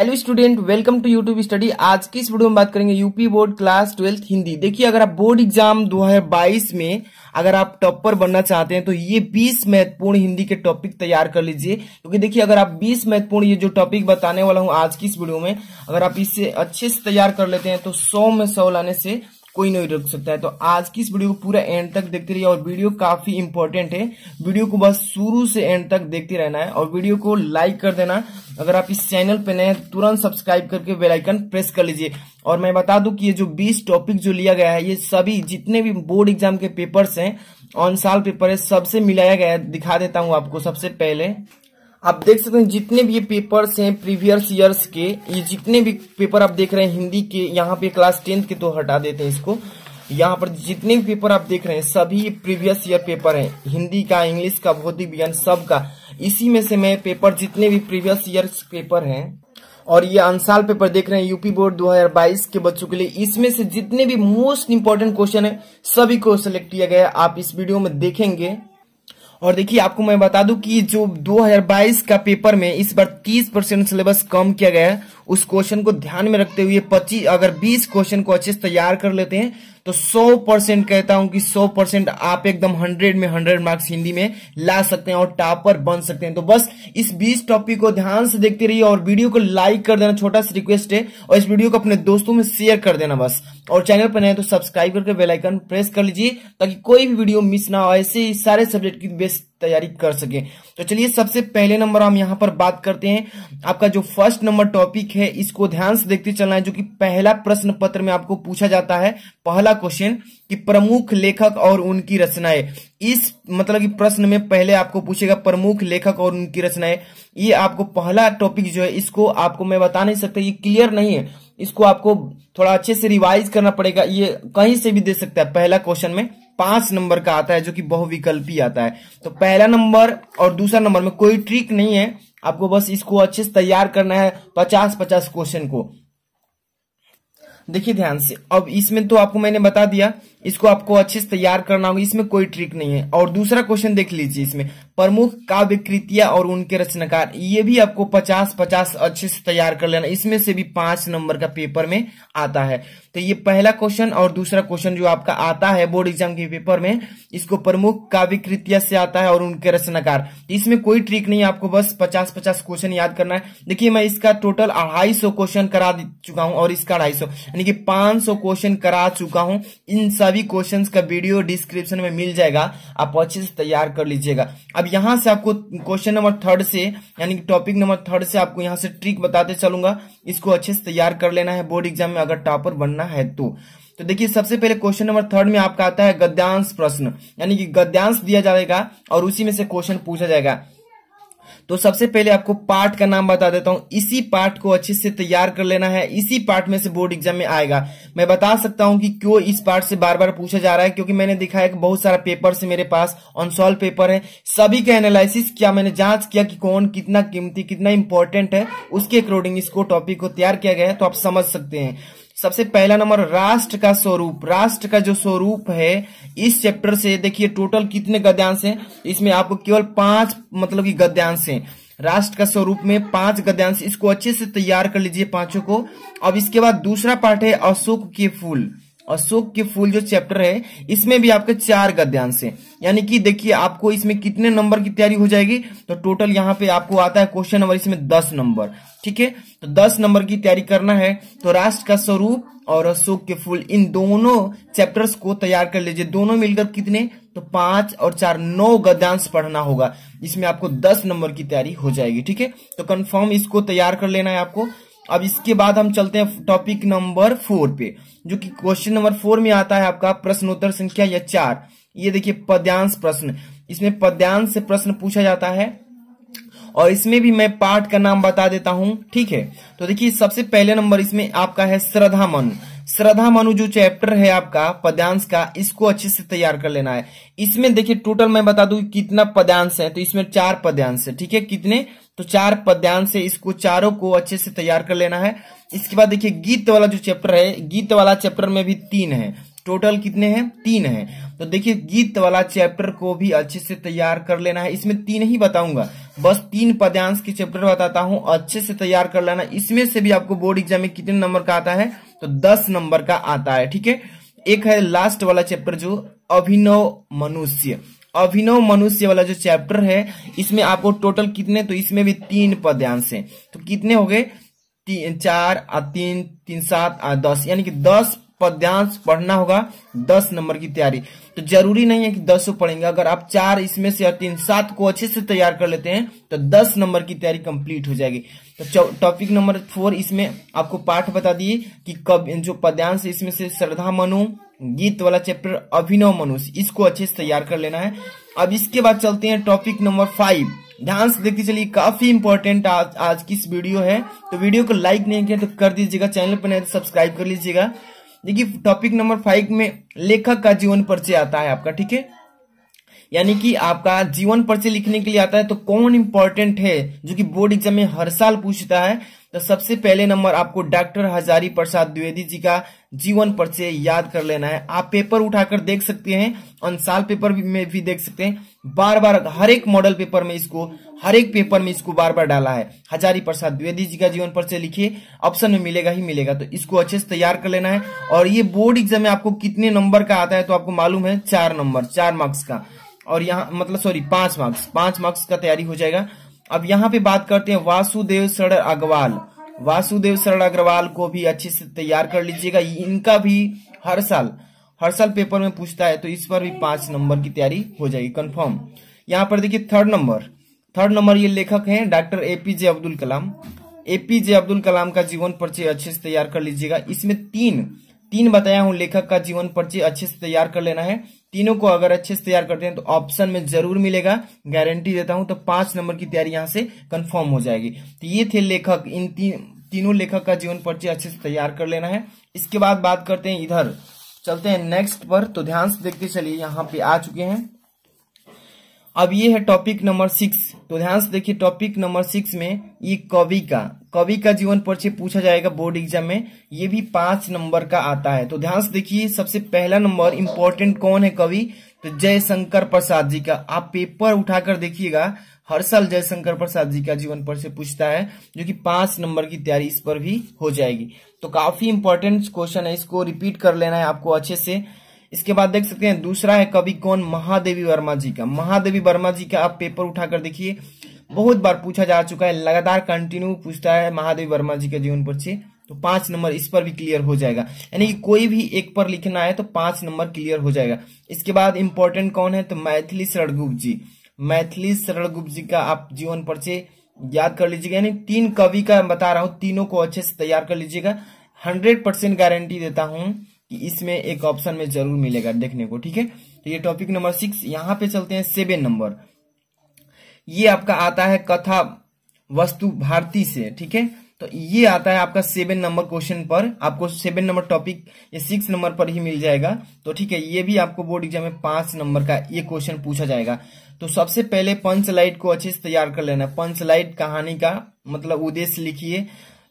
Hello student, welcome to YouTube study. आज की इस वीडियो में बात करेंगे UP board class 12th Hindi. देखिए, अगर आप बोर्ड एग्जाम 2022 में अगर आप टॉपर बनना चाहते हैं तो ये 20 महत्वपूर्ण हिंदी के टॉपिक तैयार कर लीजिए, क्योंकि देखिए अगर आप 20 महत्वपूर्ण ये जो टॉपिक बताने वाला हूं आज की इस वीडियो में, अगर आप इसे अच्छे से तैयार कर लेते हैं तो 100 में 100 लाने से कोई नहीं रोक सकता है। तो आज की इस वीडियो को पूरा एंड तक देखते रहिए और वीडियो काफी इंपॉर्टेंट है। वीडियो को बस शुरू से एंड तक देखते रहना है और वीडियो को लाइक कर देना। अगर आप इस चैनल पे नए हैं तुरंत सब्सक्राइब करके बेल आइकन प्रेस कर लीजिए। और मैं बता दूं कि ये जो 20 टॉपिक जो लिया गया है, ये सभी जितने भी बोर्ड एग्जाम के पेपर्स हैं, ऑन साल पेपर है, सबसे मिलाया गया है। दिखा देता हूं आपको। सबसे पहले आप देख सकते हैं जितने भी ये पेपर्स हैं प्रीवियस ईयर्स के, ये जितने भी पेपर आप देख रहे हैं हिंदी के, यहाँ पे क्लास 10th के तो हटा देते हैं इसको। यहाँ पर जितने भी पेपर आप देख रहे हैं सभी प्रीवियस ईयर पेपर हैं, हिंदी का, इंग्लिश का, भौतिक विज्ञान, सबका। इसी में से मैं पेपर जितने भी प्रीवियस ईयर्स पेपर हैं और ये अनसाल पेपर देख रहे हैं यूपी बोर्ड 2022 के बच्चों के लिए, इसमें से जितने भी मोस्ट इंपॉर्टेंट क्वेश्चन है सभी को सिलेक्ट किया गया है। आप इस वीडियो में देखेंगे। और देखिए आपको मैं बता दूं कि जो 2022 का पेपर में इस बार 30% सिलेबस कम किया गया है। उस क्वेश्चन को ध्यान में रखते हुए 20 क्वेश्चन को अच्छे से तैयार कर लेते हैं तो 100% कहता हूं कि 100% आप एकदम 100 में 100 मार्क्स हिंदी में ला सकते हैं और टॉपर बन सकते हैं। तो बस इस 20 टॉपिक को ध्यान से देखते रहिए और वीडियो को लाइक कर देना, छोटा सा रिक्वेस्ट है। और इस वीडियो को अपने दोस्तों में शेयर कर देना बस। और चैनल पर नए तो सब्सक्राइब करके बेल आइकन प्रेस कर लीजिए ताकि कोई भी वीडियो मिस ना हो, ऐसे ही सारे सब्जेक्ट की बेस्ट तैयारी कर सके। तो चलिए सबसे पहले नंबर हम यहाँ पर बात करते हैं। आपका जो फर्स्ट नंबर टॉपिक है इसको ध्यान से देखते चलना है, जो कि पहला प्रश्न पत्र में आपको पूछा जाता है। पहला क्वेश्चन कि प्रमुख लेखक और उनकी रचनाएं। इस मतलब कि प्रश्न में पहले आपको पूछेगा प्रमुख लेखक और उनकी रचनाएं। ये आपको पहला टॉपिक जो है, इसको आपको मैं बता नहीं सकता, ये क्लियर नहीं है, इसको आपको थोड़ा अच्छे से रिवाइज करना पड़ेगा। ये कहीं से भी दे सकता है। पहला क्वेश्चन में 5 नंबर का आता है जो कि बहुविकल्पी आता है। तो पहला नंबर और दूसरा नंबर में कोई ट्रिक नहीं है, आपको बस इसको अच्छे से तैयार करना है 50-50 क्वेश्चन को। देखिए ध्यान से, अब इसमें तो आपको मैंने बता दिया, इसको आपको अच्छे से तैयार करना होगा, इसमें कोई ट्रिक नहीं है। और दूसरा क्वेश्चन देख लीजिए, इसमें प्रमुख काव्य कृतियां और उनके रचनाकार, ये भी आपको 50-50 अच्छे से तैयार कर लेना। इसमें से भी 5 नंबर का पेपर में आता है। तो ये पहला क्वेश्चन और दूसरा क्वेश्चन जो आपका आता है बोर्ड एग्जाम के पेपर में, इसको प्रमुख काव्य कृतियां से आता है और उनके रचनाकार। इसमें कोई ट्रिक नहीं है, आपको बस 50-50 क्वेश्चन याद करना है। देखिए मैं इसका टोटल 250 क्वेश्चन करा चुका हूं और इसका 250, यानी कि 500 क्वेश्चन करा चुका हूं। इन सभी क्वेश्चंस का वीडियो डिस्क्रिप्शन में मिल जाएगा, आप अच्छे से तैयार कर लीजिएगा। अब यहां से आपको क्वेश्चन नंबर 3 से, यानी कि टॉपिक नंबर 3 से आपको यहां से ट्रिक बताते चलूंगा। इसको अच्छे से तैयार कर लेना है बोर्ड एग्जाम में अगर टॉपर बनना है तो देखिए सबसे पहले क्वेश्चन नंबर 3 में आपका आता है गद्यांश प्रश्न, यानी कि गद्यांश दिया जाएगा और उसी में से क्वेश्चन पूछा जाएगा। तो सबसे पहले आपको पार्ट का नाम बता देता हूं, इसी पार्ट को अच्छे से तैयार कर लेना है। इसी पार्ट में से बोर्ड एग्जाम में आएगा। मैं बता सकता हूं कि क्यों इस पार्ट से बार बार पूछा जा रहा है, क्योंकि मैंने दिखाया कि बहुत सारा पेपर से मेरे पास अनसॉल्व पेपर है, सभी का एनालिसिस किया, मैंने जांच किया कि कौन कितना कीमती, कितना इंपॉर्टेंट है, उसके अकॉर्डिंग इसको टॉपिक को तैयार किया गया है। तो आप समझ सकते हैं। सबसे पहला नंबर राष्ट्र का स्वरूप। राष्ट्र का जो स्वरूप है इस चैप्टर से देखिए टोटल कितने गद्यांश हैं, इसमें आपको केवल 5 मतलब कि गद्यांश हैं। राष्ट्र का स्वरूप में 5 गद्यांश, इसको अच्छे से तैयार कर लीजिए पांचों को। अब इसके बाद दूसरा पार्ट है अशोक के फूल। अशोक के फूल जो चैप्टर है इसमें भी आपके 4 गद्यांश हैं, यानी कि देखिए आपको इसमें कितने नंबर की तैयारी हो जाएगी। तो टोटल यहाँ पे आपको आता है क्वेश्चन नंबर इसमें 10 नंबर, ठीक है। तो 10 नंबर की तैयारी करना है। तो राष्ट्र का स्वरूप और अशोक के फूल, इन दोनों चैप्टर्स को तैयार कर लीजिए। दोनों मिलकर कितने, तो 5 और 4 9 गद्यांश पढ़ना होगा। इसमें आपको 10 नंबर की तैयारी हो जाएगी, ठीक है। तो कंफर्म इसको तैयार कर लेना है आपको। अब इसके बाद हम चलते हैं टॉपिक नंबर 4 पे, जो कि क्वेश्चन नंबर 4 में आता है आपका प्रश्नोत्तर संख्या या 4। ये देखिए पद्यांश प्रश्न, इसमें पद्यांश से प्रश्न पूछा जाता है और इसमें भी मैं पाठ का नाम बता देता हूं, ठीक है। तो देखिए सबसे पहले नंबर इसमें आपका है श्रद्धा मनु। श्रद्धा मनु जो चैप्टर है आपका पद्यांश का, इसको अच्छे से तैयार कर लेना है। इसमें देखिए टोटल मैं बता दूं कितना पद्यांश है, तो इसमें 4 पद्यांश है, ठीक है। कितने, तो 4 पद्यांश है, इसको चारों को अच्छे से तैयार कर लेना है। इसके बाद देखिए गीत वाला जो चैप्टर है, गीत वाला चैप्टर में भी 3 है, टोटल कितने हैं? 3 हैं। तो देखिए गीत वाला चैप्टर को भी अच्छे से तैयार कर लेना है। इसमें 3 ही बताऊंगा, बस 3 पद्यांश के चैप्टर बताता हूं, अच्छे से तैयार कर लेना। इसमें से भी आपको बोर्ड एग्जाम में कितने नंबर का आता है? तो 10 नंबर का आता है, ठीक है। एक है लास्ट वाला चैप्टर जो अभिनव मनुष्य, अभिनव मनुष्य वाला जो चैप्टर है, इसमें आपको टोटल कितने? तो इसमें भी 3 पद्यांश हैं। तो कितने हो गए? 4 और 3, 3 7 और 10, यानी कि 10 पद्यांश पढ़ना होगा, 10 नंबर की तैयारी। तो जरूरी नहीं है कि 10 पढ़ेंगे, अगर आप 4 इसमें से और 3 7 को अच्छे से तैयार कर लेते हैं तो 10 नंबर की तैयारी कंप्लीट हो जाएगी। तो टॉपिक नंबर 4 इसमें आपको पाठ बता दिए कि कब जो पद्यांश इसमें से श्रद्धा मनु, गीत वाला चैप्टर अभिनव मनुष्य, इसको अच्छे से तैयार कर लेना है। अब इसके बाद चलते हैं टॉपिक नंबर 5। ध्यान से देखते चलिए, काफी इंपॉर्टेंट आज की इस वीडियो है। तो वीडियो को लाइक नहीं किया तो कर दीजिएगा, चैनल पर नहीं तो सब्सक्राइब कर लीजिएगा। देखिए टॉपिक नंबर 5 में लेखक का जीवन परिचय आता है आपका, ठीक है। यानी कि आपका जीवन परिचय लिखने के लिए आता है। तो कौन इंपॉर्टेंट है जो कि बोर्ड एग्जाम में हर साल पूछता है? तो सबसे पहले नंबर आपको डॉक्टर हजारी प्रसाद द्विवेदी जी का जीवन परिचय याद कर लेना है। आप पेपर उठाकर देख सकते हैं, अंसाल पेपर में भी देख सकते हैं, बार बार हर एक मॉडल पेपर में इसको, हर एक पेपर में इसको बार बार डाला है। हजारी प्रसाद द्विवेदी जी का जीवन परिचय लिखिए, ऑप्शन में मिलेगा ही मिलेगा। तो इसको अच्छे से तैयार कर लेना है। और ये बोर्ड एग्जाम में आपको कितने नंबर का आता है? तो आपको मालूम है 4 नंबर, 4 मार्क्स का, और यहाँ मतलब 5 मार्क्स, 5 मार्क्स का तैयारी हो जाएगा। अब यहाँ पे बात करते हैं वासुदेव शरण अग्रवाल। वासुदेव शरण अग्रवाल को भी अच्छे से तैयार कर लीजिएगा। इनका भी हर साल पेपर में पूछता है, तो इस पर भी 5 नंबर की तैयारी हो जाएगी कंफर्म। यहाँ पर देखिए थर्ड नंबर ये लेखक हैं doctor APJ Abdul Kalam. APJ Abdul Kalam का जीवन परिचय अच्छे से तैयार कर लीजिएगा। इसमें तीन बताया हूं लेखक का जीवन परिचय, अच्छे से तैयार कर लेना है। तीनों को अगर अच्छे से तैयार करते हैं तो ऑप्शन में जरूर मिलेगा, गारंटी देता हूं। तो 5 नंबर की तैयारी यहां से कंफर्म हो जाएगी। तो ये थे लेखक, इन तीनों लेखक का जीवन परिचय अच्छे से तैयार कर लेना है। इसके बाद बात करते हैं, इधर चलते हैं नेक्स्ट पर। तो ध्यान से देखते चलिए, यहाँ पे आ चुके हैं। अब ये है टॉपिक नंबर 6। तो ध्यान से देखिए, टॉपिक नंबर 6 में ये कवि का जीवन परिचय पूछा जाएगा बोर्ड एग्जाम में। ये भी 5 नंबर का आता है। तो ध्यान से देखिए, सबसे पहला नंबर इंपॉर्टेंट कौन है कवि? तो जयशंकर प्रसाद जी का। आप पेपर उठाकर देखिएगा, हर साल जयशंकर प्रसाद जी का जीवन परिचय पूछता है, जो कि 5 नंबर की तैयारी इस पर भी हो जाएगी। तो काफी इंपॉर्टेंट क्वेश्चन है, इसको रिपीट कर लेना है आपको अच्छे से। इसके बाद देख सकते हैं दूसरा है कवि कौन? महादेवी वर्मा जी का। महादेवी वर्मा जी का आप पेपर उठाकर देखिए, बहुत बार पूछा जा चुका है, लगातार कंटिन्यू पूछता है महादेवी वर्मा जी का जीवन परिचय। तो 5 नंबर इस पर भी क्लियर हो जाएगा, यानी कि कोई भी एक पर लिखना है तो 5 नंबर क्लियर हो जाएगा। इसके बाद इंपॉर्टेंट कौन है? तो मैथिली शरण गुप्त जी। मैथिली शरण गुप्त जी का आप जीवन परिचय याद कर लीजिएगा। यानी 3 कवि का बता रहा हूं, तीनों को अच्छे से तैयार कर लीजिएगा। 100% गारंटी देता हूं कि इसमें एक ऑप्शन में जरूर मिलेगा देखने को, ठीक है। तो ये टॉपिक नंबर 6। यहाँ पे चलते हैं 7 नंबर। ये आपका आता है कथा वस्तु भारती से, ठीक है। तो ये आता है आपका 7 नंबर क्वेश्चन पर, आपको 7 नंबर टॉपिक ये 6 नंबर पर ही मिल जाएगा। तो ठीक है, ये भी आपको बोर्ड एग्जाम में 5 नंबर का ये क्वेश्चन पूछा जाएगा। तो सबसे पहले पंचलाइट को अच्छे से तैयार कर लेना है। पंचलाइट कहानी का मतलब उद्देश्य लिखिए,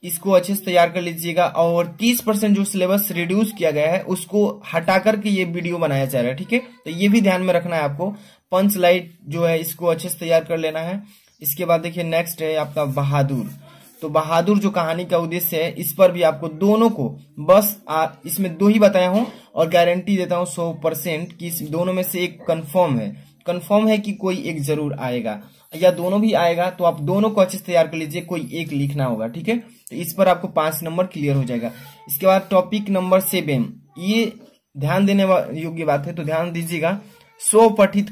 इसको अच्छे से तैयार कर लीजिएगा। और 30% जो सिलेबस रिड्यूस किया गया है उसको हटा करके ये वीडियो बनाया जा रहा है, ठीक है। तो ये भी ध्यान में रखना है आपको। पंचलाइट जो है इसको अच्छे से तैयार कर लेना है। इसके बाद देखिए नेक्स्ट है आपका बहादुर। तो बहादुर जो कहानी का उद्देश्य है, इस पर भी आपको दोनों को बस इसमें 2 ही बताया हूं, और गारंटी देता हूं 100% कि इस दोनों में से एक कंफर्म है कि कोई एक जरूर आएगा, या दोनों भी आएगा। तो आप दोनों को अच्छे से तैयार कर लीजिए, कोई एक लिखना होगा, ठीक है। तो इस पर आपको 5 नंबर क्लियर हो जाएगा। इसके बाद टॉपिक नंबर 7, ये ध्यान देने योग्य बात है, तो ध्यान दीजिएगा। स्वपठित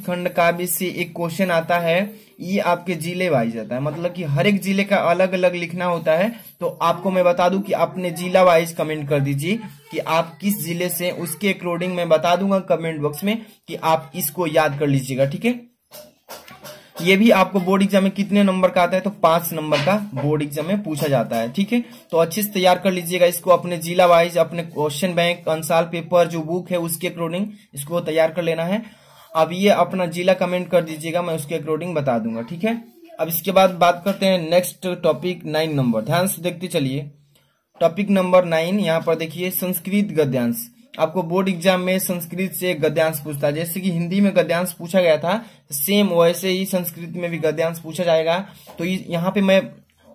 खंड काव्य से एक क्वेश्चन आता है। ये आपके जिले वाइज आता है, मतलब कि हर एक जिले का अलग अलग लिखना होता है। तो आपको मैं बता दूं कि अपने जिला वाइज कमेंट कर दीजिए कि आप किस जिले से, उसके अकॉर्डिंग मैं बता दूंगा कमेंट बॉक्स में कि आप इसको याद कर लीजिएगा, ठीक है। ये भी आपको बोर्ड एग्जाम में कितने नंबर का आता है? तो 5 नंबर का बोर्ड एग्जाम में पूछा जाता है, ठीक है। तो अच्छे से तैयार कर लीजिएगा इसको, अपने जिला वाइज, अपने क्वेश्चन बैंक, अंसाल पेपर जो बुक है उसके अकॉर्डिंग इसको तैयार कर लेना है। अब ये अपना जिला कमेंट कर दीजिएगा, मैं उसके अकॉर्डिंग बता दूंगा, ठीक है। अब इसके बाद बात करते हैं नेक्स्ट टॉपिक 9 नंबर। ध्यान से देखते चलिए। टॉपिक नंबर 9 यहाँ पर देखिए संस्कृत गद्यांश। आपको बोर्ड एग्जाम में संस्कृत से गद्यांश पूछता है, जैसे कि हिंदी में गद्यांश पूछा गया था सेम वैसे ही संस्कृत में भी गद्यांश पूछा जाएगा। तो यहाँ पे मैं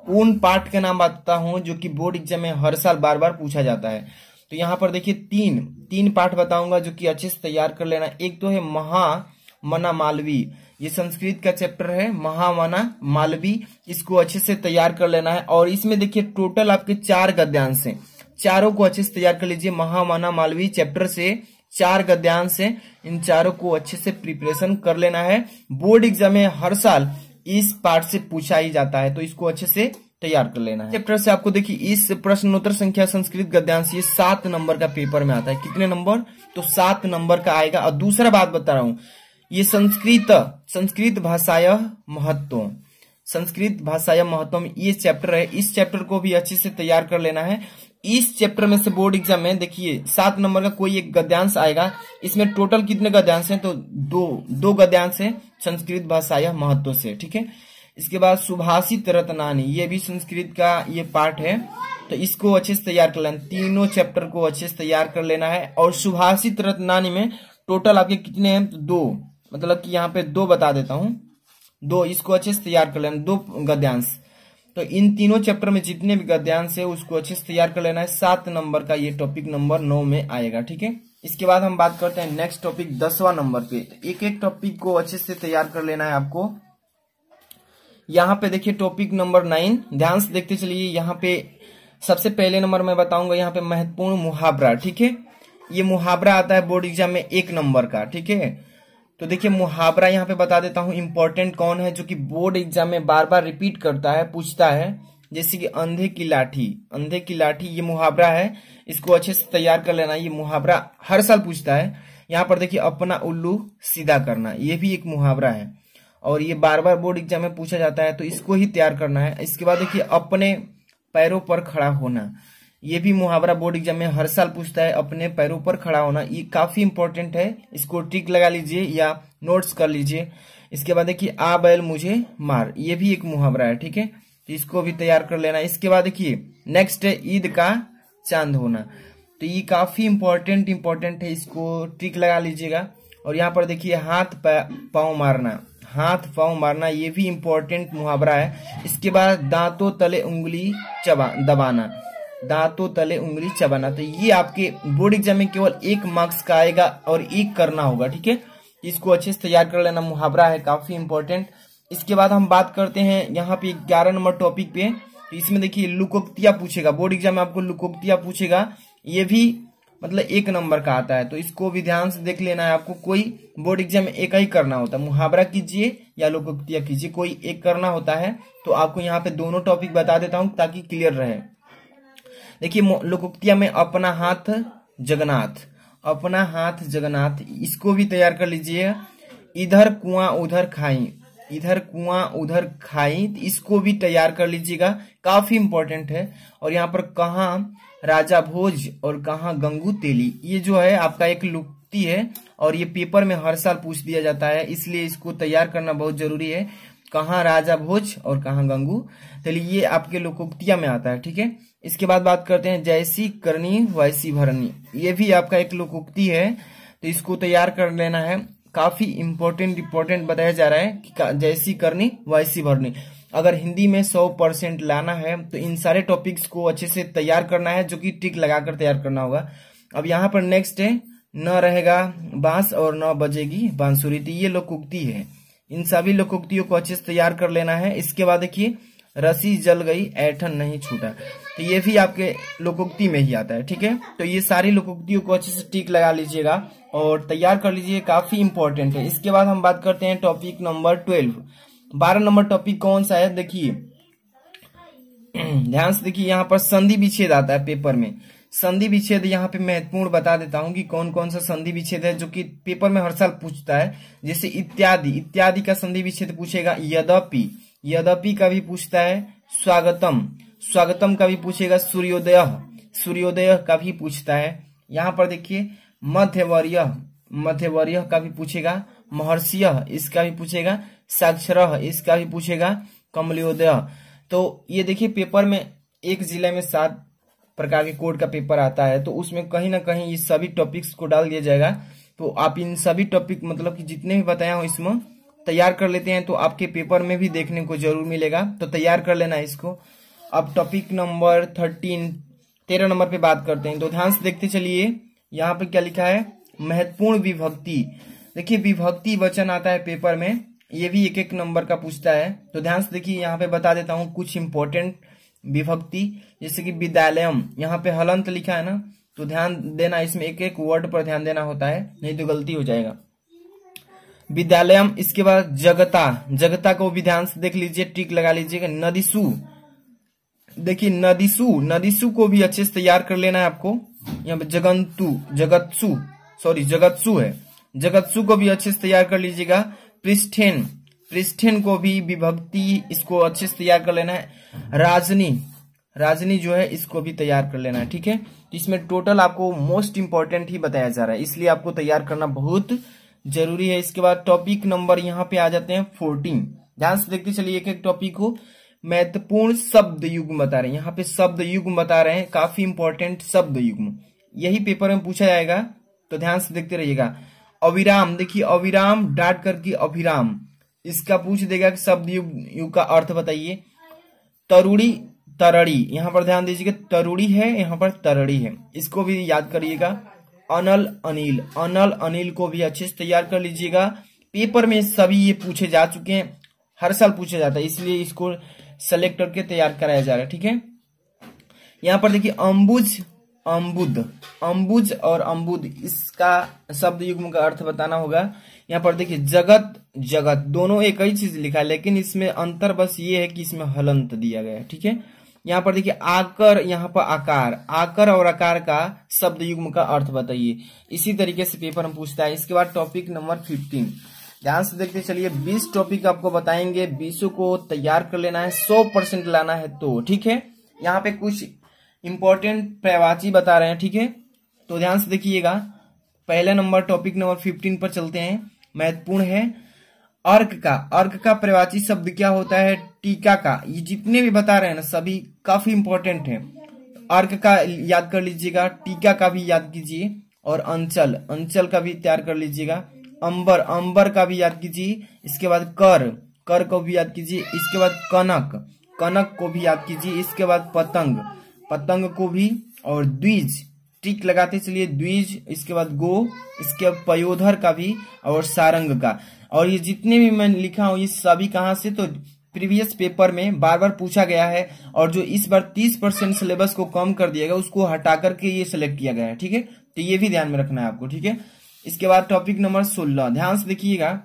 उन पाठ के नाम बताता हूँ जो कि बोर्ड एग्जाम में हर साल बार बार पूछा जाता है। तो यहाँ पर देखिए तीन पाठ बताऊंगा जो कि अच्छे से तैयार कर लेना। एक तो है महामना मालवी, ये संस्कृत का चैप्टर है महामना मालवी, इसको अच्छे से तैयार कर लेना है। और इसमें देखिए टोटल आपके 4 गद्यांश हैं, चारों को अच्छे से तैयार कर लीजिए। महामना मालवी चैप्टर से 4 गद्यांश हैं, इन चारों को अच्छे से प्रिपरेशन कर लेना है। बोर्ड एग्जाम में हर साल इस पार्ट से पूछा ही जाता है, तो इसको अच्छे से तैयार कर लेना है। चैप्टर से आपको देखिए इस प्रश्नोत्तर संख्या संस्कृत गद्यांश ये 7 नंबर का पेपर में आता है। कितने नंबर? तो 7 नंबर का आएगा। और दूसरा बात बता रहा हूं, ये संस्कृत भाषाय महत्व, संस्कृत भाषाय महत्व ये चैप्टर है, इस चैप्टर को भी अच्छे से तैयार कर लेना है। इस चैप्टर में से बोर्ड एग्जाम में देखिए 7 नंबर का कोई एक गद्यांश आएगा। इसमें टोटल कितने गद्यांश हैं? तो दो गद्यांश है संस्कृत भाषाय महत्व से, ठीक है। इसके बाद सुभाषित रत्नानी, ये भी संस्कृत का ये पार्ट है, तो इसको अच्छे से तैयार कर लेना। तीनों चैप्टर को अच्छे से तैयार कर लेना है। और सुभाषित रत्नानी में टोटल आपके कितने हैं? तो 2, मतलब कि यहाँ पे 2 बता देता हूँ, 2, इसको अच्छे से तैयार कर लेना, 2 गद्यांश। तो इन तीनों चैप्टर में जितने भी गद्यांश है उसको अच्छे से तैयार कर लेना है। 7 नंबर का ये टॉपिक नंबर 9 में आएगा, ठीक है। इसके बाद हम बात करते हैं नेक्स्ट टॉपिक 10वां नंबर पे। तो एक टॉपिक को अच्छे से तैयार कर लेना है आपको। यहाँ पे देखिए टॉपिक नंबर 9, ध्यान से देखते चलिए। यहाँ पे सबसे पहले नंबर में बताऊंगा यहाँ पे महत्वपूर्ण मुहावरा, ठीक है। ये मुहावरा आता है बोर्ड एग्जाम में 1 नंबर का, ठीक है। तो देखिए मुहावरा यहाँ पे बता देता हूँ इंपॉर्टेंट कौन है जो कि बोर्ड एग्जाम में बार बार रिपीट करता है, पूछता है। जैसे कि अंधे की लाठी ये मुहावरा है, इसको अच्छे से तैयार कर लेना। ये मुहावरा हर साल पूछता है। यहाँ पर देखिए अपना उल्लू सीधा करना, ये भी एक मुहावरा है और ये बार बार बोर्ड एग्जाम में पूछा जाता है, तो इसको ही तैयार करना है। इसके बाद देखिए अपने पैरों पर खड़ा होना, ये भी मुहावरा बोर्ड एग्जाम में हर साल पूछता है। अपने पैरों पर खड़ा होना ये काफी इंपॉर्टेंट है, इसको टिक लगा लीजिए या नोट्स कर लीजिए। इसके बाद देखिए आ बैल मुझे मार, ये भी एक मुहावरा है, ठीक है। तो इसको भी तैयार कर लेना। इसके बाद देखिए नेक्स्ट है ईद का चांद होना, तो ये काफी इंपॉर्टेंट है, इसको टिक लगा लीजिएगा। और यहाँ पर देखिए हाथ पाँव मारना, ये भी इंपॉर्टेंट मुहावरा है। इसके बाद दांतों तले उंगली चबाना, तो ये आपके बोर्ड एग्जाम में केवल 1 मार्क्स का आएगा और 1 करना होगा, ठीक है। इसको अच्छे से तैयार कर लेना, मुहावरा है काफी इंपॉर्टेंट। इसके बाद हम बात करते हैं यहाँ पे 11 नंबर टॉपिक पे। तो इसमें देखिए लुकोक्तियां पूछेगा, बोर्ड एग्जाम में आपको लुकोक्तियां पूछेगा, ये भी मतलब 1 नंबर का आता है, तो इसको भी ध्यान से देख लेना है। आपको कोई बोर्ड एग्जाम में एक ही करना होता है, मुहावरा कीजिए या लोकोक्तियां कीजिए, कोई एक करना होता है। तो आपको यहाँ पे दोनों टॉपिक बता देता हूँ ताकि क्लियर रहे। देखिए लोकोक्तियां में अपना हाथ जगन्नाथ, इसको भी तैयार कर लीजिए। इधर कुआं उधर खाई, इसको भी तैयार कर लीजिएगा, काफी इंपॉर्टेंट है। और यहाँ पर कहाँ राजा भोज और कहाँ गंगू तेली, ये जो है आपका एक लुक्ति है और ये पेपर में हर साल पूछ दिया जाता है, इसलिए इसको तैयार करना बहुत जरूरी है। कहाँ राजा भोज और कहाँ गंगू तेली, ये आपके लोकोक्तिया में आता है, ठीक है। इसके बाद बात करते हैं जैसी करनी वैसी भरनी, ये भी आपका एक लोकोक्ति है, तो इसको तैयार कर लेना है। काफी इंपॉर्टेंट बताया जा रहा है कि जैसी करनी वैसी भरनी। अगर हिंदी में 100% लाना है तो इन सारे टॉपिक्स को अच्छे से तैयार करना है, जो कि टिक लगाकर तैयार करना होगा। अब यहाँ पर नेक्स्ट है न रहेगा बांस और न बजेगी बांसुरी, तो ये लोकोक्ति है। इन सभी लोकोक्तियों को अच्छे से तैयार कर लेना है। इसके बाद देखिए रस्सी जल गई ऐठन नहीं छूटा, तो ये भी आपके लोकोक्ति में ही आता है, ठीक है। तो ये सारी लोकोक्तियों को अच्छे से टिक लगा लीजिएगा और तैयार कर लीजिए, काफी इंपॉर्टेंट है। इसके बाद हम बात करते हैं टॉपिक नंबर 12। 12 नंबर टॉपिक कौन सा है? देखिए ध्यान से देखिए, यहाँ पर संधि विच्छेद आता है पेपर में। संधि विच्छेद यहाँ पे महत्वपूर्ण बता देता हूँ कि कौन कौन सा संधि विच्छेद है जो कि पेपर में हर साल पूछता है। जैसे इत्यादि का संधि विच्छेद पूछेगा। यद्यपि का भी पूछता है। स्वागतम का भी पूछेगा। सूर्योदय का भी पूछता है। यहाँ पर देखिए मध्यवर्य का भी पूछेगा। महर्षियः इसका भी पूछेगा। साक्षरः इसका भी पूछेगा। कमलोदय। तो ये देखिए पेपर में एक जिले में 7 प्रकार के कोड का पेपर आता है, तो उसमें कहीं ना कहीं ये सभी टॉपिक्स को डाल दिया जाएगा। तो आप इन सभी टॉपिक मतलब कि जितने भी बताया हूँ इसमें तैयार कर लेते हैं, तो आपके पेपर में भी देखने को जरूर मिलेगा, तो तैयार कर लेना इसको। अब टॉपिक नंबर 13 नंबर पे बात करते हैं, तो ध्यान से देखते चलिए। यहाँ पे क्या लिखा है, महत्वपूर्ण विभक्ति। देखिए विभक्ति वचन आता है पेपर में, ये भी एक एक नंबर का पूछता है, तो ध्यान से देखिए। यहाँ पे बता देता हूँ कुछ इंपॉर्टेंट विभक्ति, जैसे कि विद्यालयम, यहाँ पे हलंत लिखा है ना, तो ध्यान देना, इसमें एक एक वर्ड पर ध्यान देना होता है, नहीं तो गलती हो जाएगा। विद्यालयम, इसके बाद जगता, जगता को भी ध्यान से देख लीजिए, टिक लगा लीजिएगा। नदीसु, देखिए नदीसु, नदीसु को भी अच्छे से तैयार कर लेना है आपको। यहाँ पे जगत्सु, सॉरी जगत्सु है, जगत्सु को भी अच्छे से तैयार कर लीजिएगा। पृष्ठेन, पृष्ठेन को भी विभक्ति, इसको अच्छे से तैयार कर लेना है। राजनी, राजनी जो है इसको भी तैयार कर लेना है, ठीक है। तो इसमें टोटल आपको मोस्ट इंपॉर्टेंट ही बताया जा रहा है, इसलिए आपको तैयार करना बहुत जरूरी है। इसके बाद टॉपिक नंबर यहाँ पे आ जाते हैं 14। ध्यान से देखते चलिए एक एक टॉपिक को। महत्वपूर्ण शब्द युग्म बता रहे हैं, यहाँ पे शब्द युग्म बता रहे हैं, काफी इंपॉर्टेंट शब्द युग्म, यही पेपर में पूछा जाएगा, तो ध्यान से देखते रहिएगा। अविराम, देखिए अविराम डाट करके अभिराम, इसका पूछ देगा कि शब्द युग का अर्थ बताइए। तरुड़ी, तरड़ी, यहाँ पर ध्यान दीजिएगा, तरुड़ी है, यहाँ पर तरड़ी है, इसको भी याद करिएगा। अनल अनिल, अनल अनिल को भी अच्छे से तैयार कर लीजिएगा, पेपर में सभी ये पूछे जा चुके हैं, हर साल पूछा जाता है, इसलिए इसको सेलेक्ट करके तैयार कराया जा रहा है, ठीक है। यहाँ पर देखिए अम्बुज, अम्बुद, अम्बुज और अम्बुद, इसका शब्द युग्म का अर्थ बताना होगा। यहाँ पर देखिए जगत, जगत, दोनों एक ही चीज लिखा है, लेकिन इसमें अंतर बस ये है कि इसमें हलंत दिया गया है, ठीक है। यहाँ पर देखिए आकर, यहाँ पर आकार, आकर और आकार का शब्द युग्म का अर्थ बताइए, इसी तरीके से पेपर में पूछता है। इसके बाद टॉपिक नंबर 15, ध्यान से देखते चलिए। 20 टॉपिक आपको बताएंगे, 20 को तैयार कर लेना है, 100% लाना है, तो ठीक है। यहाँ पे कुछ इंपॉर्टेंट प्रवाची बता रहे हैं, ठीक है, तो ध्यान से देखिएगा। पहला नंबर टॉपिक नंबर 15 पर चलते हैं, महत्वपूर्ण है। अर्क का, अर्क का प्रवाची शब्द क्या होता है, टीका का, ये जितने भी बता रहे हैं ना सभी काफी इंपॉर्टेंट है। अर्क का याद कर लीजिएगा, टीका का भी याद कीजिए, और अंचल, अंचल का भी तैयार कर लीजिएगा। अंबर, अंबर का भी याद कीजिए। इसके बाद कर, कर को भी याद कीजिए। इसके बाद कनक, कनक को भी याद कीजिए। इसके बाद पतंग, पतंग को भी, और द्विज, टिक लगाते चलिए, द्विज। इसके बाद गो, इसके बाद पयोधर का भी, और सारंग का। और ये जितने भी मैं लिखा हूं ये सभी कहां से, तो प्रीवियस पेपर में बार बार पूछा गया है, और जो इस बार 30% सिलेबस को कम कर दिया गया उसको हटा करके ये सिलेक्ट किया गया है, ठीक है। तो ये भी ध्यान में रखना है आपको, ठीक है। इसके बाद टॉपिक नंबर 16, ध्यान से देखिएगा,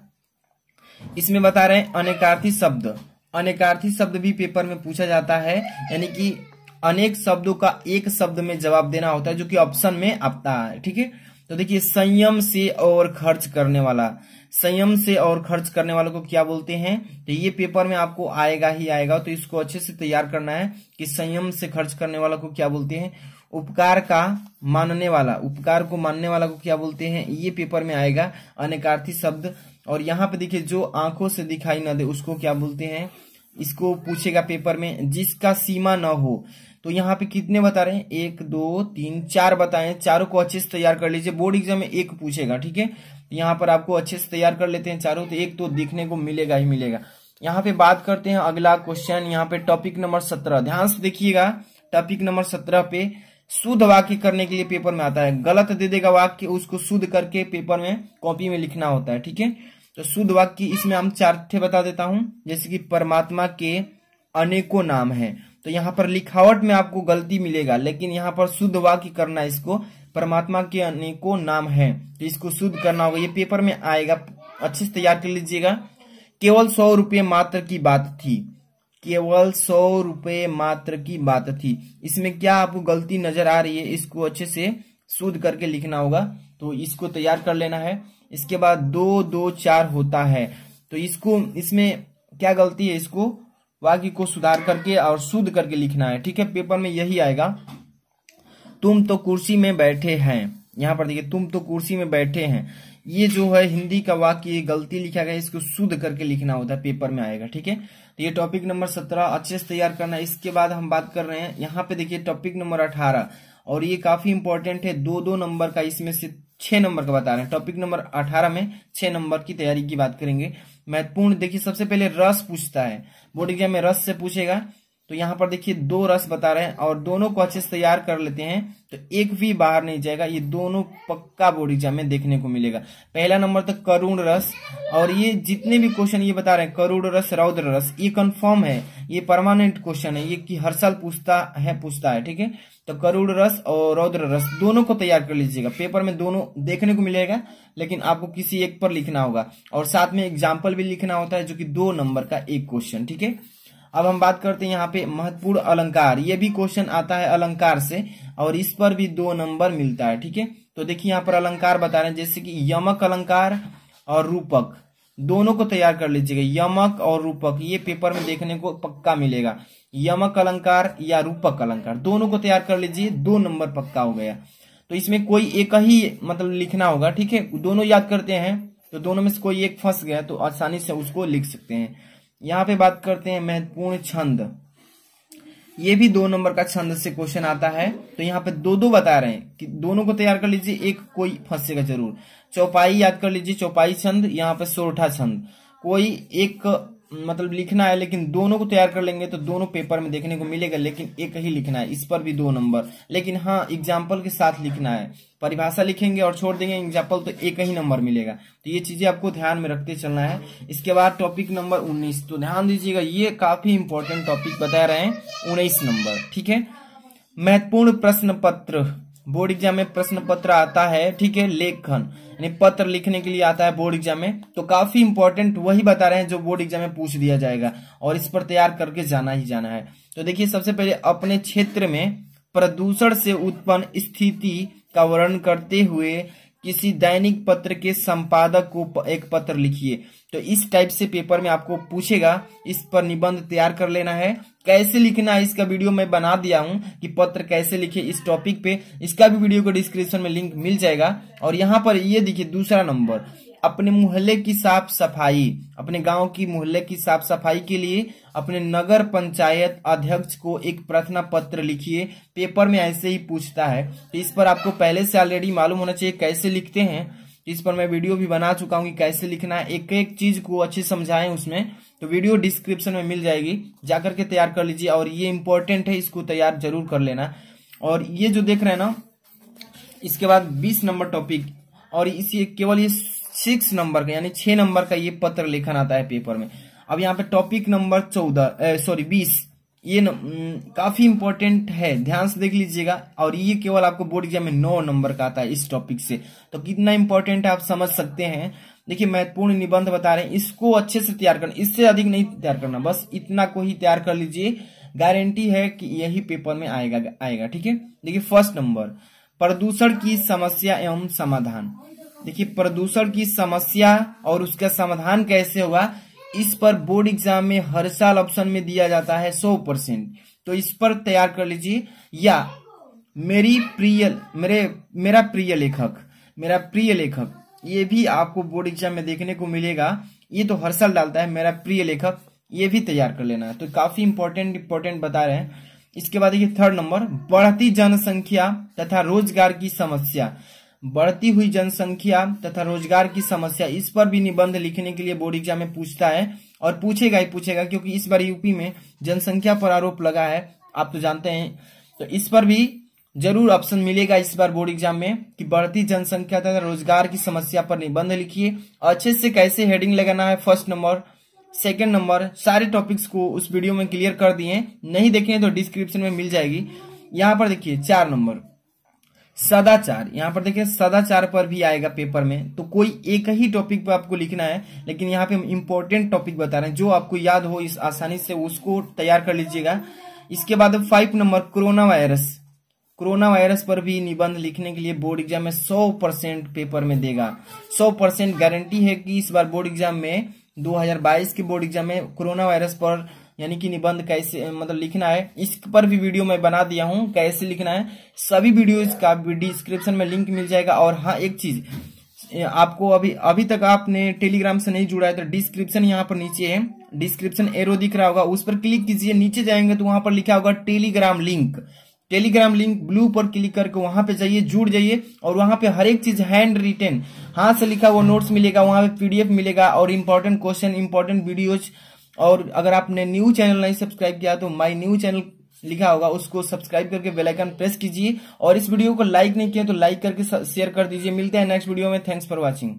इसमें बता रहे हैं अनेकार्थी शब्द। अनेकार्थी शब्द भी पेपर में पूछा जाता है, यानी कि अनेक शब्दों का एक शब्द में जवाब देना होता है, जो कि ऑप्शन में आता है, ठीक है। तो देखिए संयम से और खर्च करने वाला, संयम से और खर्च करने वालों को क्या बोलते हैं, तो ये पेपर में आपको आएगा ही आएगा, तो इसको अच्छे से तैयार करना है कि संयम से खर्च करने वाला को क्या बोलते हैं। उपकार का मानने वाला, उपकार को मानने वाला को क्या बोलते हैं, ये पेपर में आएगा, अनेकार्थी शब्द। और यहाँ पे देखिए जो आंखों से दिखाई न दे उसको क्या बोलते हैं, इसको पूछेगा पेपर में। जिसका सीमा न हो, तो यहाँ पे कितने बता रहे हैं, 1 2 3 4 बताएं, चारों को अच्छे से तैयार कर लीजिए, बोर्ड एग्जाम में एक पूछेगा, ठीक है। यहाँ पर आपको अच्छे से तैयार कर लेते हैं चारों, तो एक तो देखने को मिलेगा ही मिलेगा। यहाँ पे बात करते हैं अगला क्वेश्चन, यहाँ पे टॉपिक नंबर 17, ध्यान से देखिएगा। टॉपिक नंबर 17 पे शुद्ध वाक्य करने के लिए पेपर में आता है, गलत दे देगा वाक्य, उसको शुद्ध करके पेपर में कॉपी में लिखना होता है, ठीक है। तो शुद्ध वाक्य इसमें हम 4 ठे बता देता हूं, जैसे कि परमात्मा के अनेकों नाम हैं, तो यहाँ पर लिखावट में आपको गलती मिलेगा, लेकिन यहाँ पर शुद्ध वाक्य करना है इसको। परमात्मा के अनेकों नाम हैं, तो इसको शुद्ध करना होगा, ये पेपर में आएगा, अच्छे से तैयार कर लीजिएगा। केवल 100 रुपये मात्र की बात थी, केवल 100 रुपये मात्र की बात थी, इसमें क्या आपको गलती नजर आ रही है, इसको अच्छे से शुद्ध करके लिखना होगा, तो इसको तैयार कर लेना है। इसके बाद 2 2 4 होता है, तो इसको, इसमें क्या गलती है, इसको वाक्य को सुधार करके और शुद्ध करके लिखना है, ठीक है। पेपर में यही आएगा। तुम तो कुर्सी में बैठे हैं, यहाँ पर देखिए तुम तो कुर्सी में बैठे हैं, ये जो है हिंदी का वाक्य ये गलती लिखा गया, इसको शुद्ध करके लिखना होता है, पेपर में आएगा। ठीक है, तो ये टॉपिक नंबर 17 अच्छे से तैयार करना है। इसके बाद हम बात कर रहे हैं यहाँ पे देखिए टॉपिक नंबर 18, और ये काफी इंपॉर्टेंट है, 2-2 नंबर का, इसमें से 6 नंबर का बता रहे हैं। टॉपिक नंबर 18 में 6 नंबर की तैयारी की बात करेंगे। महत्वपूर्ण देखिए, सबसे पहले रस पूछता है, बोर्ड एग्जाम में रस से पूछेगा। तो यहाँ पर देखिए 2 रस बता रहे हैं और दोनों को अच्छे से तैयार कर लेते हैं तो एक भी बाहर नहीं जाएगा, ये दोनों पक्का बोर्ड एग्जाम में देखने को मिलेगा। पहला नंबर तो करुण रस, और ये जितने भी क्वेश्चन ये बता रहे हैं करुण रस, रौद्र रस, ये कंफर्म है, ये परमानेंट क्वेश्चन है, ये कि हर साल पूछता है। ठीक है, तो करुण रस और रौद्र रस दोनों को तैयार कर लीजिएगा, पेपर में दोनों देखने को मिलेगा, लेकिन आपको किसी एक पर लिखना होगा और साथ में एग्जाम्पल भी लिखना होता है, जो कि 2 नंबर का एक क्वेश्चन। ठीक है, अब हम बात करते हैं यहाँ पे महत्वपूर्ण अलंकार, ये भी क्वेश्चन आता है अलंकार से और इस पर भी 2 नंबर मिलता है। ठीक है, तो देखिए यहाँ पर अलंकार बता रहे हैं, जैसे कि यमक अलंकार और रूपक, दोनों को तैयार कर लीजिएगा। यमक और रूपक ये पेपर में देखने को पक्का मिलेगा, यमक अलंकार या रूपक अलंकार दोनों को तैयार कर लीजिए, 2 नंबर पक्का हो गया। तो इसमें कोई एक ही मतलब लिखना होगा। ठीक है, दोनों याद करते हैं तो दोनों में से कोई एक फंस गया तो आसानी से उसको लिख सकते हैं। यहाँ पे बात करते हैं महत्वपूर्ण छंद, ये भी 2 नंबर का छंद से क्वेश्चन आता है। तो यहाँ पे 2-2 बता रहे हैं कि दोनों को तैयार कर लीजिए, एक कोई फंसेगा जरूर। चौपाई याद कर लीजिए, चौपाई छंद, यहाँ पे सोरठा छंद, कोई एक मतलब लिखना है, लेकिन दोनों को तैयार कर लेंगे तो दोनों पेपर में देखने को मिलेगा, लेकिन एक ही लिखना है, इस पर भी 2 नंबर, लेकिन हाँ एग्जाम्पल के साथ लिखना है। परिभाषा लिखेंगे और छोड़ देंगे एग्जाम्पल तो एक ही नंबर मिलेगा। तो ये चीजें आपको ध्यान में रखते चलना है। इसके बाद टॉपिक नंबर 19, तो ध्यान दीजिएगा, ये काफी इंपॉर्टेंट टॉपिक बता रहे हैं, 19 नंबर। ठीक है, महत्वपूर्ण प्रश्न पत्र, बोर्ड एग्जाम में प्रश्न पत्र आता है। ठीक है, लेखन यानी पत्र लिखने के लिए आता है बोर्ड एग्जाम में, तो काफी इंपॉर्टेंट वही बता रहे हैं जो बोर्ड एग्जाम में पूछ दिया जाएगा और इस पर तैयार करके जाना ही जाना है। तो देखिए सबसे पहले अपने क्षेत्र में प्रदूषण से उत्पन्न स्थिति का वर्णन करते हुए किसी दैनिक पत्र के संपादक को एक पत्र लिखिए। तो इस टाइप से पेपर में आपको पूछेगा, इस पर निबंध तैयार कर लेना है। कैसे लिखना है इसका वीडियो मैं बना दिया हूं कि पत्र कैसे लिखे इस टॉपिक पे, इसका भी वीडियो को डिस्क्रिप्शन में लिंक मिल जाएगा। और यहाँ पर ये देखिए दूसरा नंबर, अपने मोहल्ले की साफ सफाई, अपने गांव की मोहल्ले की साफ सफाई के लिए अपने नगर पंचायत अध्यक्ष को एक प्रार्थना पत्र लिखिए। पेपर में ऐसे ही पूछता है, तो इस पर आपको पहले से ऑलरेडी मालूम होना चाहिए कैसे लिखते हैं। इस पर मैं वीडियो भी बना चुका हूँ कि कैसे लिखना है, एक एक चीज को अच्छे समझाएं उसमें, तो वीडियो डिस्क्रिप्शन में मिल जाएगी, जाकर के तैयार कर लीजिए। और ये इंपॉर्टेंट है, इसको तैयार जरूर कर लेना। और ये जो देख रहे हैं ना, इसके बाद 20 नंबर टॉपिक, और इसी केवल ये 6 नंबर का यानी 6 नंबर का ये पत्र लेखन आता है पेपर में। अब यहाँ पे टॉपिक नंबर 20, ये काफी इंपॉर्टेंट है, ध्यान से देख लीजिएगा। और ये केवल आपको बोर्ड एग्जाम में 9 नंबर का आता है इस टॉपिक से, तो कितना इंपॉर्टेंट है आप समझ सकते हैं। देखिए महत्वपूर्ण निबंध बता रहे हैं, इसको अच्छे से तैयार करना, इससे अधिक नहीं तैयार करना, बस इतना को ही तैयार कर लीजिए, गारंटी है कि यही पेपर में आएगा। ठीक है, देखिए फर्स्ट नंबर, प्रदूषण की समस्या एवं समाधान। देखिए प्रदूषण की समस्या और उसका समाधान कैसे होगा, इस पर बोर्ड एग्जाम में हर साल ऑप्शन में दिया जाता है 100%, तो इस पर तैयार कर लीजिए। या मेरा प्रिय लेखक, ये भी आपको बोर्ड एग्जाम में देखने को मिलेगा, ये तो हर साल डालता है, मेरा प्रिय लेखक, ये भी तैयार कर लेना है। तो काफी इंपॉर्टेंट बता रहे हैं। इसके बाद देखिए थर्ड नंबर, बढ़ती जनसंख्या तथा रोजगार की समस्या, बढ़ती हुई जनसंख्या तथा रोजगार की समस्या, इस पर भी निबंध लिखने के लिए बोर्ड एग्जाम में पूछता है और पूछेगा ही पूछेगा, क्योंकि इस बार यूपी में जनसंख्या पर आरोप लगा है, आप तो जानते हैं। तो इस पर भी जरूर ऑप्शन मिलेगा इस बार बोर्ड एग्जाम में कि बढ़ती जनसंख्या तथा रोजगार की समस्या पर निबंध लिखिए। अच्छे से कैसे हेडिंग लगाना है, फर्स्ट नंबर, सेकंड नंबर, सारे टॉपिक्स को उस वीडियो में क्लियर कर दिए, नहीं देखें तो डिस्क्रिप्शन में मिल जाएगी। यहाँ पर देखिए 4 नंबर, सदाचार, यहाँ पर देखिए सदाचार पर भी आएगा पेपर में, तो कोई एक ही टॉपिक पर आपको लिखना है, लेकिन यहाँ पे हम इंपॉर्टेंट टॉपिक बता रहे हैं, जो आपको याद हो इस आसानी से उसको तैयार कर लीजिएगा। इसके बाद 5 नंबर, कोरोना वायरस पर भी निबंध लिखने के लिए बोर्ड एग्जाम में 100% पेपर में देगा, 100% गारंटी है कि इस बार बोर्ड एग्जाम में 2022 के बोर्ड एग्जाम में कोरोना वायरस पर यानी कि निबंध कैसे मतलब लिखना है, इस पर भी वीडियो मैं बना दिया हूं कैसे लिखना है। सभी वीडियोज का डिस्क्रिप्शन में लिंक मिल जाएगा। और हाँ एक चीज, आपको अभी तक आपने टेलीग्राम से नहीं जुड़ा है तो डिस्क्रिप्शन यहाँ पर नीचे है, डिस्क्रिप्शन एरो दिख रहा होगा, उस पर क्लिक कीजिए। नीचे जाएंगे तो वहां पर लिखा होगा Telegram link, Telegram link blue पर क्लिक करके वहां पे जाइए, जुड़ जाइए। और वहां पे हर एक चीज हैंड रिटेन, हाथ से लिखा हुआ नोट्स मिलेगा, वहां पे पीडीएफ मिलेगा और इंपॉर्टेंट क्वेश्चन, इंपॉर्टेंट वीडियोज। और अगर आपने न्यू चैनल नहीं सब्सक्राइब किया तो माय न्यू चैनल लिखा होगा, उसको सब्सक्राइब करके बेल आइकन प्रेस कीजिए। और इस वीडियो को लाइक नहीं किया तो लाइक करके शेयर कर दीजिए। मिलते हैं नेक्स्ट वीडियो में। Thanks for watching.